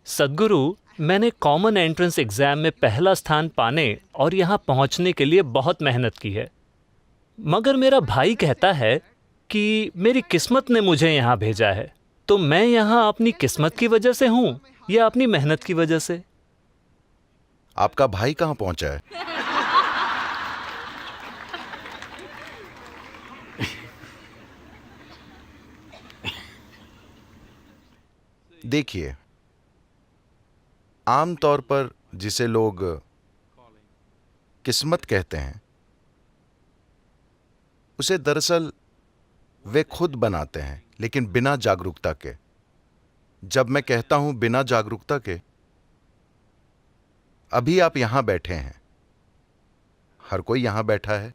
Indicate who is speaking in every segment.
Speaker 1: सद्गुरु, मैंने common entrance exam में पहला स्थान पाने और यहाँ पहुँचने के लिए बहुत मेहनत की है। मगर मेरा भाई कहता है कि मेरी किस्मत ने मुझे यहाँ भेजा है। तो मैं यहाँ अपनी किस्मत की वजह से हूँ या अपनी मेहनत की वजह से?
Speaker 2: आपका भाई कहाँ पहुंचा है? देखिए, आमतौर पर जिसे लोग किस्मत कहते हैं, उसे दरअसल वे खुद बनाते हैं, लेकिन बिना जागरूकता के। जब मैं कहता हूं बिना जागरूकता के, अभी आप यहां बैठे हैं, हर कोई यहां बैठा है।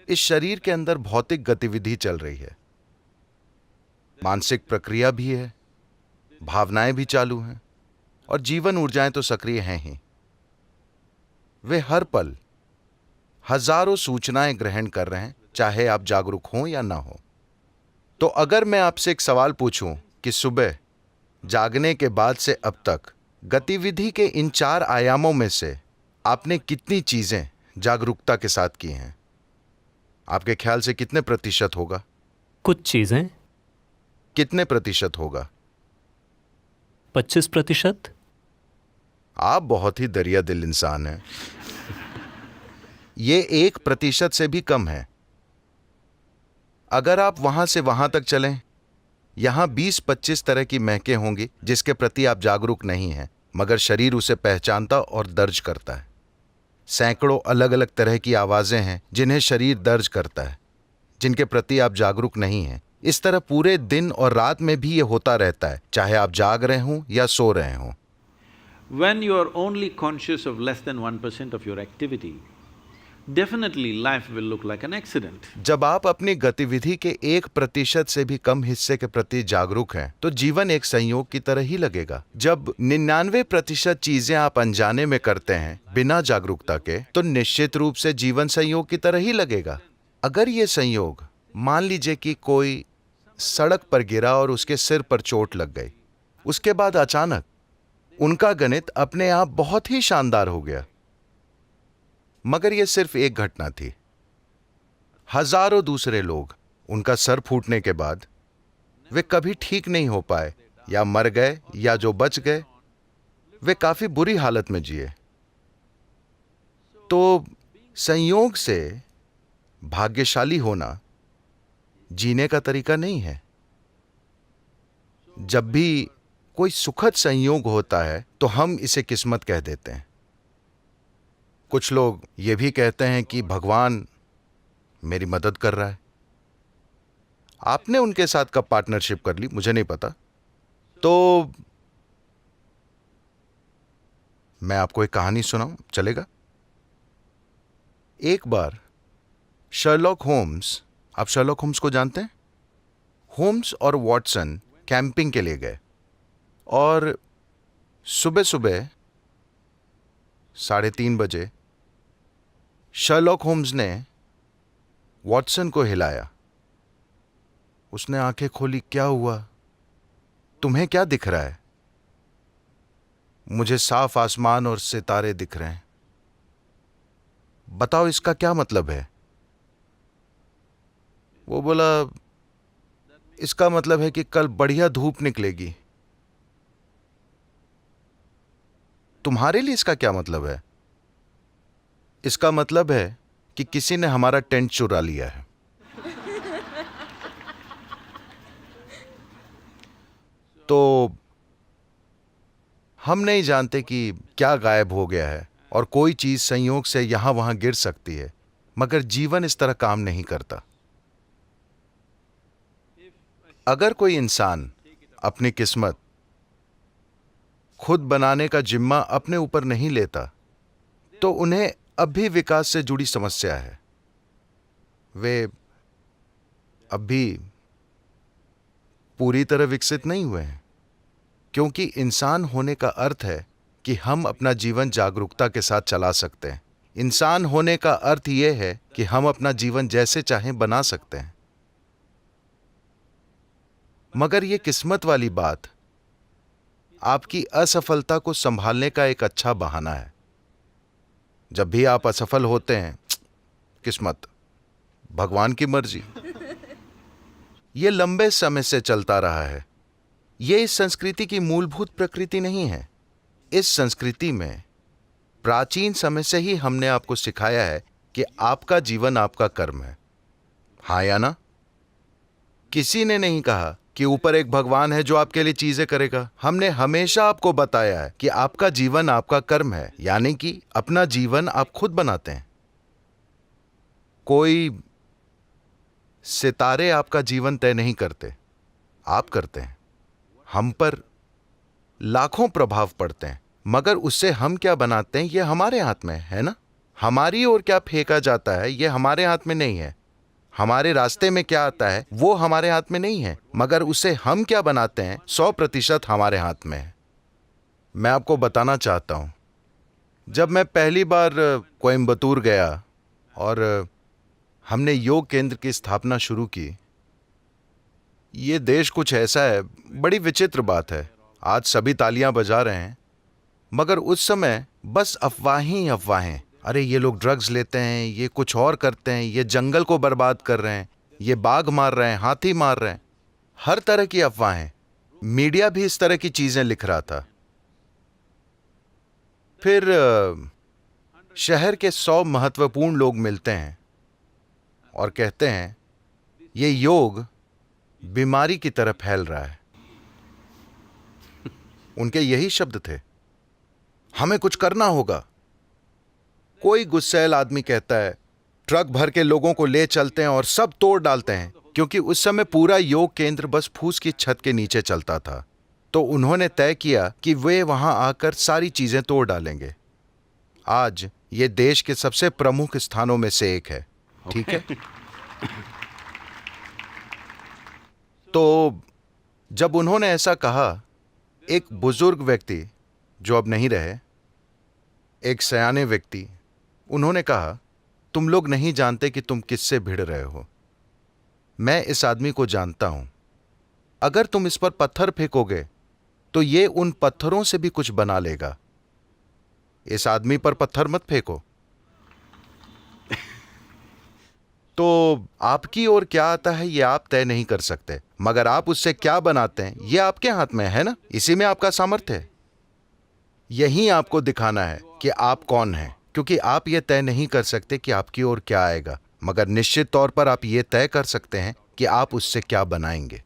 Speaker 2: इस शरीर के अंदर भौतिक गतिविधि चल रही है, मानसिक प्रक्रिया भी है, भावनाएं भी चालू हैं और जीवन ऊर्जाएं तो सक्रिय हैं ही। वे हर पल हजारों सूचनाएं ग्रहण कर रहे हैं, चाहे आप जागरूक हों या ना हो। तो अगर मैं आपसे एक सवाल पूछूं कि सुबह जागने के बाद से अब तक गतिविधि के इन 4 आयामों में से आपने कितनी चीजें जागरूकता के साथ की हैं, आपके ख्याल से कितने प्रतिशत होगा?
Speaker 1: कुछ चीजें।
Speaker 2: कितने प्रतिशत होगा?
Speaker 1: 25%।
Speaker 2: आप बहुत ही दरिया दिल इंसान हैं। ये 1% से भी कम है। अगर आप वहां से वहां तक चलें, यहां 20-25 तरह की महकें होंगी जिसके प्रति आप जागरूक नहीं हैं, मगर शरीर उसे पहचानता और दर्ज करता है। सैकड़ों अलग अलग तरह की आवाजें हैं जिन्हें शरीर दर्ज करता है, जिनके प्रति आप जागरूक नहीं हैं। इस तरह पूरे दिन और रात में भी ये होता रहता है, चाहे आप जाग रहे हों या सो रहे हों।
Speaker 3: When you are only conscious of less than 1% of your activity, definitely life will look like an accident.
Speaker 2: जब आप अपनी गतिविधि के 1% से भी कम हिस्से के प्रति जागरूक हैं, तो जीवन एक संयोग की तरह ही लगेगा। जब 99% चीजें आप अनजाने में करते हैं, बिना जागरूकता के, तो निश्चित रूप से जीवन संयोग की तरह ही लगेगा। अगर ये संयोग, मान लीजिए कि कोई सड़क पर गिरा और उसके सिर पर चोट लग गई, उसके बाद अचानक उनका गणित अपने आप बहुत ही शानदार हो गया, मगर यह सिर्फ एक घटना थी। हजारों दूसरे लोग, उनका सर फूटने के बाद वे कभी ठीक नहीं हो पाए, या मर गए, या जो बच गए वे काफी बुरी हालत में जिए। तो संयोग से भाग्यशाली होना जीने का तरीका नहीं है। जब भी कोई सुखद संयोग होता है तो हम इसे किस्मत कह देते हैं। कुछ लोग ये भी कहते हैं कि भगवान मेरी मदद कर रहा है। आपने उनके साथ कब पार्टनरशिप कर ली, मुझे नहीं पता। तो मैं आपको एक कहानी सुनाऊं, चलेगा? एक बार शर्लॉक होम्स, आप शर्लॉक होम्स को जानते हैं? होम्स और वॉटसन कैंपिंग के लिए गए और सुबह सुबह 3:30 बजे शर्लॉक होम्स ने वॉटसन को हिलाया। उसने आंखें खोली, क्या हुआ? तुम्हें क्या दिख रहा है? मुझे साफ आसमान और सितारे दिख रहे हैं। बताओ इसका क्या मतलब है? वो बोला, इसका मतलब है कि कल बढ़िया धूप निकलेगी। तुम्हारे लिए इसका क्या मतलब है? इसका मतलब है कि किसी ने हमारा टेंट चुरा लिया है। तो हम नहीं जानते कि क्या गायब हो गया है और कोई चीज संयोग से यहां वहां गिर सकती है, मगर जीवन इस तरह काम नहीं करता। अगर कोई इंसान अपनी किस्मत खुद बनाने का जिम्मा अपने ऊपर नहीं लेता, तो उन्हें अब भी विकास से जुड़ी समस्या है। वे अब भी पूरी तरह विकसित नहीं हुए हैं, क्योंकि इंसान होने का अर्थ है कि हम अपना जीवन जागरूकता के साथ चला सकते हैं। इंसान होने का अर्थ यह है कि हम अपना जीवन जैसे चाहें बना सकते हैं। मगर यह किस्मत वाली बात आपकी असफलता को संभालने का एक अच्छा बहाना है। जब भी आप असफल होते हैं, किस्मत, भगवान की मर्जी। ये लंबे समय से चलता रहा है। ये इस संस्कृति की मूलभूत प्रकृति नहीं है। इस संस्कृति में प्राचीन समय से ही हमने आपको सिखाया है कि आपका जीवन आपका कर्म है। हाँ या ना? किसी ने नहीं कहा कि ऊपर एक भगवान है जो आपके लिए चीजें करेगा। हमने हमेशा आपको बताया है कि आपका जीवन आपका कर्म है, यानी कि अपना जीवन आप खुद बनाते हैं। कोई सितारे आपका जीवन तय नहीं करते, आप करते हैं। हम पर लाखों प्रभाव पड़ते हैं, मगर उससे हम क्या बनाते हैं ये हमारे हाथ में है ना। हमारी ओर क्या फेंका जाता है ये हमारे हाथ में नहीं है। हमारे रास्ते में क्या आता है वो हमारे हाथ में नहीं है, मगर उसे हम क्या बनाते हैं 100% हमारे हाथ में है। मैं आपको बताना चाहता हूं, जब मैं पहली बार कोयम्बतूर गया और हमने योग केंद्र की स्थापना शुरू की, ये देश कुछ ऐसा है, बड़ी विचित्र बात है। आज सभी तालियां बजा रहे हैं, मगर उस समय बस अफवाहें ही अफवाहें। अरे ये लोग ड्रग्स लेते हैं, ये कुछ और करते हैं, ये जंगल को बर्बाद कर रहे हैं, ये बाघ मार रहे हैं, हाथी मार रहे हैं, हर तरह की अफवाहें। मीडिया भी इस तरह की चीजें लिख रहा था। फिर शहर के 100 महत्वपूर्ण लोग मिलते हैं और कहते हैं ये योग बीमारी की तरह फैल रहा है। उनके यही शब्द थे, हमें कुछ करना होगा। कोई गुस्सैल आदमी कहता है ट्रक भर के लोगों को ले चलते हैं और सब तोड़ डालते हैं, क्योंकि उस समय पूरा योग केंद्र बस फूस की छत के नीचे चलता था। तो उन्होंने तय किया कि वे वहां आकर सारी चीजें तोड़ डालेंगे। आज ये देश के सबसे प्रमुख स्थानों में से एक है, ठीक है। तो जब उन्होंने ऐसा कहा, एक बुजुर्ग व्यक्ति जो अब नहीं रहे, एक सयाने व्यक्ति, उन्होंने कहा तुम लोग नहीं जानते कि तुम किससे भिड़ रहे हो। मैं इस आदमी को जानता हूं। अगर तुम इस पर पत्थर फेंकोगे तो ये उन पत्थरों से भी कुछ बना लेगा। इस आदमी पर पत्थर मत फेंको। तो आपकी ओर क्या आता है ये आप तय नहीं कर सकते, मगर आप उससे क्या बनाते हैं ये आपके हाथ में है ना। इसी में आपका सामर्थ्य है। यही आपको दिखाना है कि आप कौन हैं, क्योंकि आप ये तय नहीं कर सकते कि आपकी ओर क्या आएगा, मगर निश्चित तौर पर आप ये तय कर सकते हैं कि आप उससे क्या बनाएंगे।